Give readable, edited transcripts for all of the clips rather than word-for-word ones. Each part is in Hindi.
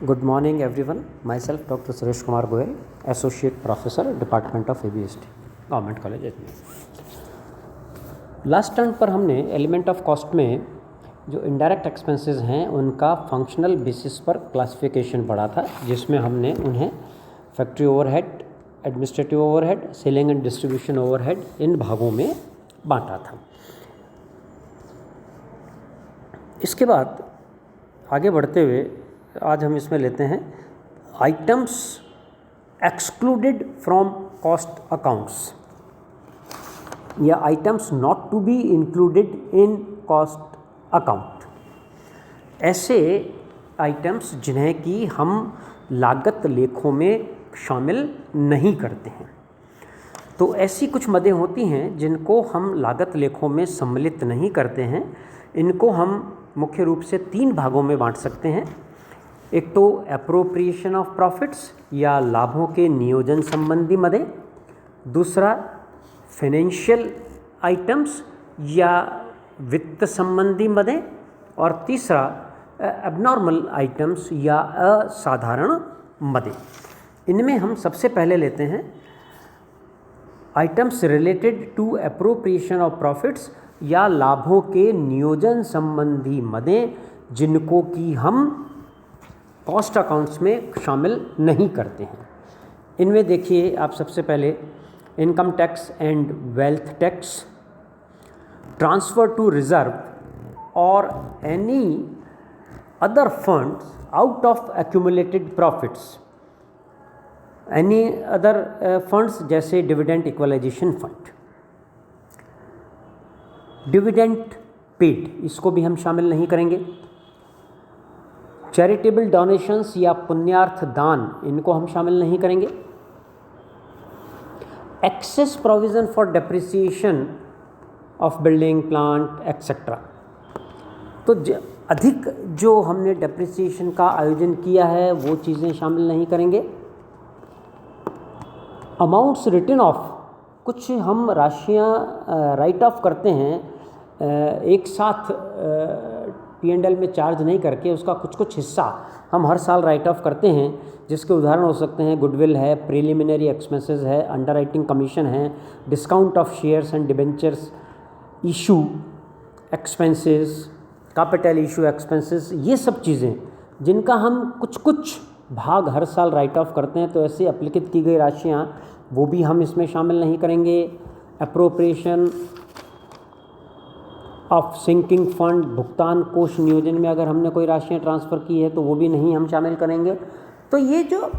Good morning everyone. Myself Dr. Suresh Kumar Goyal, Associate Professor, Department of ABST, Government College Ajmer. Last turn पर हमने एलिमेंट ऑफ कॉस्ट में जो इनडायरेक्ट एक्सपेंसेस हैं उनका फंक्शनल बेसिस पर क्लासिफिकेशन पढ़ा था, जिसमें हमने उन्हें factory overhead, administrative overhead, selling and distribution overhead इन भागों में बांटा था। इसके बाद आगे बढ़ते हुए आज हम इसमें लेते हैं items excluded from cost accounts या items not to be included in cost account. ऐसे आइटम्स जिन्हें कि हम लागत लेखों में शामिल नहीं करते हैं। तो ऐसी कुछ मदें होती हैं जिनको हम लागत लेखों में सम्मिलित नहीं करते हैं। इनको हम मुख्य रूप से 3 भागों में बांट सकते हैं। एक तो एप्रोप्रिएशन ऑफ प्रॉफिट्स या लाभों के नियोजन संबंधी मदें, दूसरा फाइनेंशियल आइटम्स या वित्त संबंधी मदें, और तीसरा एबनॉर्मल आइटम्स या असाधारण मदें। इनमें हम सबसे पहले लेते हैं items related to appropriation of profits या लाभों के नियोजन संबंधी मदें, जिनको कि हम कॉस्ट अकाउंट्स में शामिल नहीं करते हैं। इनमें देखिए आप सबसे पहले income tax and wealth tax, transfer to reserve और any other funds out of accumulated profits, any other funds जैसे dividend equalization fund, dividend paid, इसको भी हम शामिल नहीं करेंगे। चैरिटेबल डोनेशंस या पुण्यार्थ दान, इनको हम शामिल नहीं करेंगे। Excess provision for depreciation of building plant etcetera, तो अधिक जो हमने डेप्रिसिएशन का आयोजन किया है वो चीज़ें शामिल नहीं करेंगे। अमाउंट्स रिटन ऑफ, कुछ हम राशियाँ राइट ऑफ करते हैं एक साथ P&L में चार्ज नहीं करके, उसका कुछ हिस्सा हम हर साल राइट ऑफ करते हैं, जिसके उदाहरण हो सकते हैं गुडविल है, प्रीलिमिनरी एक्सपेंसेस है, अंडरराइटिंग कमीशन है, discount of shares and debentures issue expenses, capital issue expenses, ये सब चीज़ें जिनका हम कुछ भाग हर साल राइट ऑफ करते हैं। तो ऐसे एप्लीकेट की गई राशियाँ वो भी हम इसमें शामिल नहीं करेंगे। अप्रोप्रिएशन ऑफ सिंकिंग फंड, भुगतान कोष नियोजन में अगर हमने कोई राशियाँ ट्रांसफ़र की है तो वो भी नहीं हम शामिल करेंगे। तो ये जो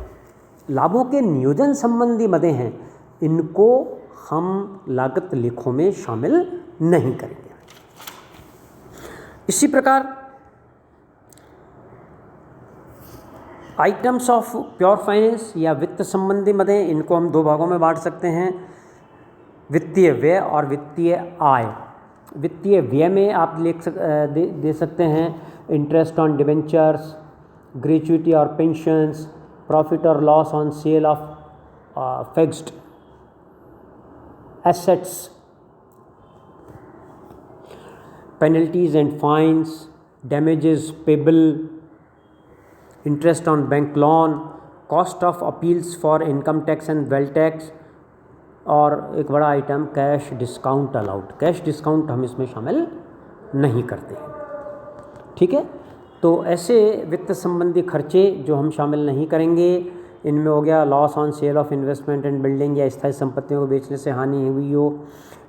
लाभों के नियोजन संबंधी मदें हैं, इनको हम लागत लेखों में शामिल नहीं करेंगे। इसी प्रकार आइटम्स ऑफ प्योर फाइनेंस या वित्त संबंधी मदें, इनको हम 2 भागों में बांट सकते हैं, वित्तीय व्यय और वित्तीय आय। वित्तीय व्यय में आप दे सकते हैं इंटरेस्ट ऑन डिबेंचर्स, ग्रेच्युटी और पेंशन्स, प्रॉफिट और loss on sale of fixed assets, penalties and fines, damages payable, interest on bank loan, cost of appeals for income tax and wealth tax, और एक बड़ा item cash discount allowed. Cash discount हम इसमें शामिल नहीं करते हैं। ठीक है, तो ऐसे वित्त संबंधी खर्चे जो हम शामिल नहीं करेंगे, इनमें हो गया loss on sale of investment and building या स्थायी संपत्तियों को बेचने से हानि हुई हो,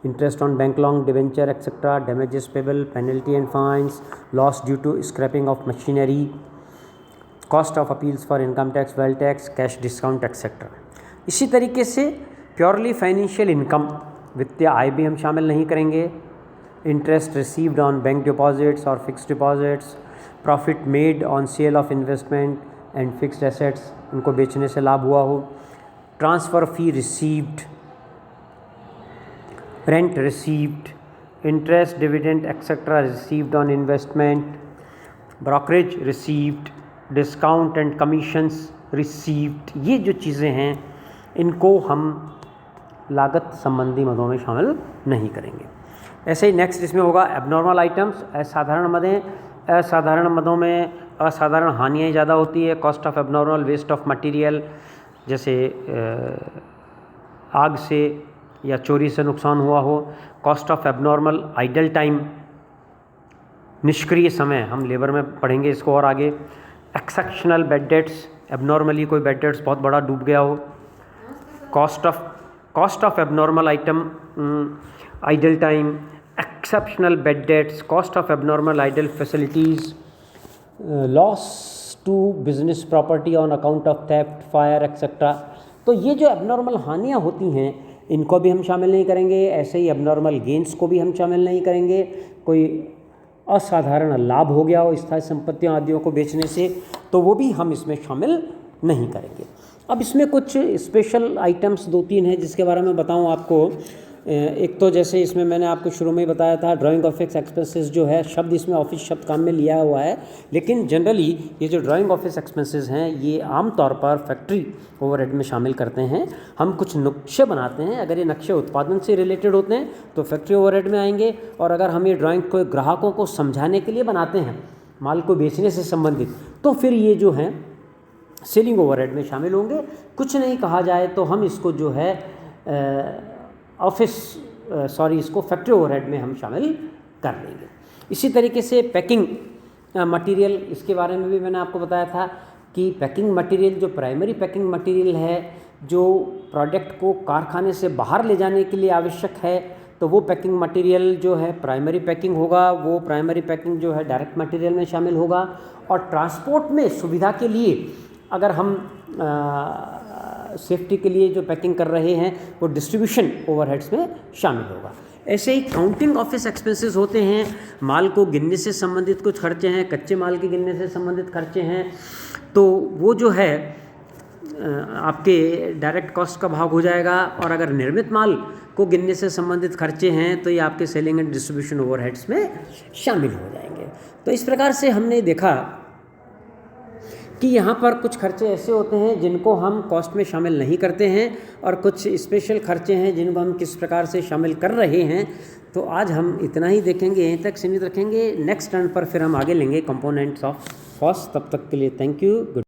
interest on bank loan, debenture etcetera, damages payable, penalty and fines, loss due to scrapping of machinery, cost of appeals for income tax, wealth tax, cash discount etcetera. इसी तरीके से प्योरली फाइनेंशियल इनकम, वित्तीय आय भी हम शामिल नहीं करेंगे। Interest received on bank deposits और fixed deposits, profit made on sale of investment and fixed assets, उनको बेचने से लाभ हुआ हो, transfer fee received, rent received, interest dividend etcetera received on investment, brokerage received, discount and commissions received, ये जो चीज़ें हैं इनको हम लागत संबंधी मदों में शामिल नहीं करेंगे। ऐसे ही नेक्स्ट इसमें होगा एबनॉर्मल आइटम्स, असाधारण मदें। असाधारण मदों में असाधारण हानियाँ ज़्यादा होती है। Cost of abnormal waste of material, जैसे आग से या चोरी से नुकसान हुआ हो। Cost of abnormal idle time, निष्क्रिय समय, हम लेबर में पढ़ेंगे इसको और आगे। एक्सेप्शनल बेड डेट्स, एबनॉर्मली कोई बेड डेट्स बहुत बड़ा डूब गया हो। Cost of abnormal item idle time, exceptional bad debts, cost of abnormal idle facilities, loss to business property on account of theft, fire etcetera. तो ये जो एबनॉर्मल हानियाँ होती हैं इनको भी हम शामिल नहीं करेंगे। ऐसे ही एबनॉर्मल गेंस को भी हम शामिल नहीं करेंगे। कोई असाधारण लाभ हो गया हो स्थायी संपत्तियों आदियों को बेचने से, तो वो भी हम इसमें शामिल नहीं करेंगे। अब इसमें कुछ स्पेशल आइटम्स 2-3 हैं जिसके बारे में बताऊं आपको। एक तो जैसे इसमें मैंने आपको शुरू में ही बताया था, ड्राइंग ऑफ फिक्स एक्सपेंसेस जो है, शब्द इसमें ऑफिस शब्द काम में लिया हुआ है, लेकिन जनरली ये जो ड्राइंग ऑफिस एक्सपेंसेस हैं ये आमतौर पर फैक्ट्री ओवरहेड में शामिल करते हैं। हम कुछ नक्शे बनाते हैं, अगर ये नक्शे उत्पादन से रिलेटेड होते हैं तो फैक्ट्री ओवरहेड में आएंगे, और अगर हम ये ड्राइंग को ग्राहकों को समझाने के लिए बनाते हैं, माल को बेचने से संबंधित, तो फिर ये जो हैं सेलिंग ओवरहेड में शामिल होंगे। कुछ नहीं कहा जाए तो हम इसको जो है इसको फैक्ट्री ओवरहेड में हम शामिल कर लेंगे। इसी तरीके से पैकिंग मटेरियल, इसके बारे में भी मैंने आपको बताया था कि पैकिंग मटेरियल जो प्राइमरी पैकिंग मटेरियल है, जो प्रोडक्ट को कारखाने से बाहर ले जाने के लिए आवश्यक है, तो वो पैकिंग मटेरियल जो है प्राइमरी पैकिंग होगा। वो प्राइमरी पैकिंग जो है डायरेक्ट मटेरियल में शामिल होगा। और ट्रांसपोर्ट में सुविधा के लिए अगर हम सेफ्टी के लिए जो पैकिंग कर रहे हैं वो डिस्ट्रीब्यूशन ओवरहेड्स में शामिल होगा। ऐसे ही काउंटिंग ऑफिस एक्सपेंसेस होते हैं, माल को गिनने से संबंधित कुछ खर्चे हैं, कच्चे माल के गिनने से संबंधित खर्चे हैं, तो वो जो है आपके डायरेक्ट कॉस्ट का भाग हो जाएगा। और अगर निर्मित माल को गिनने से संबंधित खर्चे हैं तो ये आपके सेलिंग एंड डिस्ट्रीब्यूशन ओवरहेड्स में शामिल हो जाएंगे। तो इस प्रकार से हमने देखा कि यहाँ पर कुछ खर्चे ऐसे होते हैं जिनको हम कॉस्ट में शामिल नहीं करते हैं, और कुछ स्पेशल खर्चे हैं जिनको हम किस प्रकार से शामिल कर रहे हैं। तो आज हम इतना ही देखेंगे, यहीं तक सीमित रखेंगे। नेक्स्ट टर्न पर फिर हम आगे लेंगे कंपोनेंट्स ऑफ कॉस्ट। तब तक के लिए थैंक यू।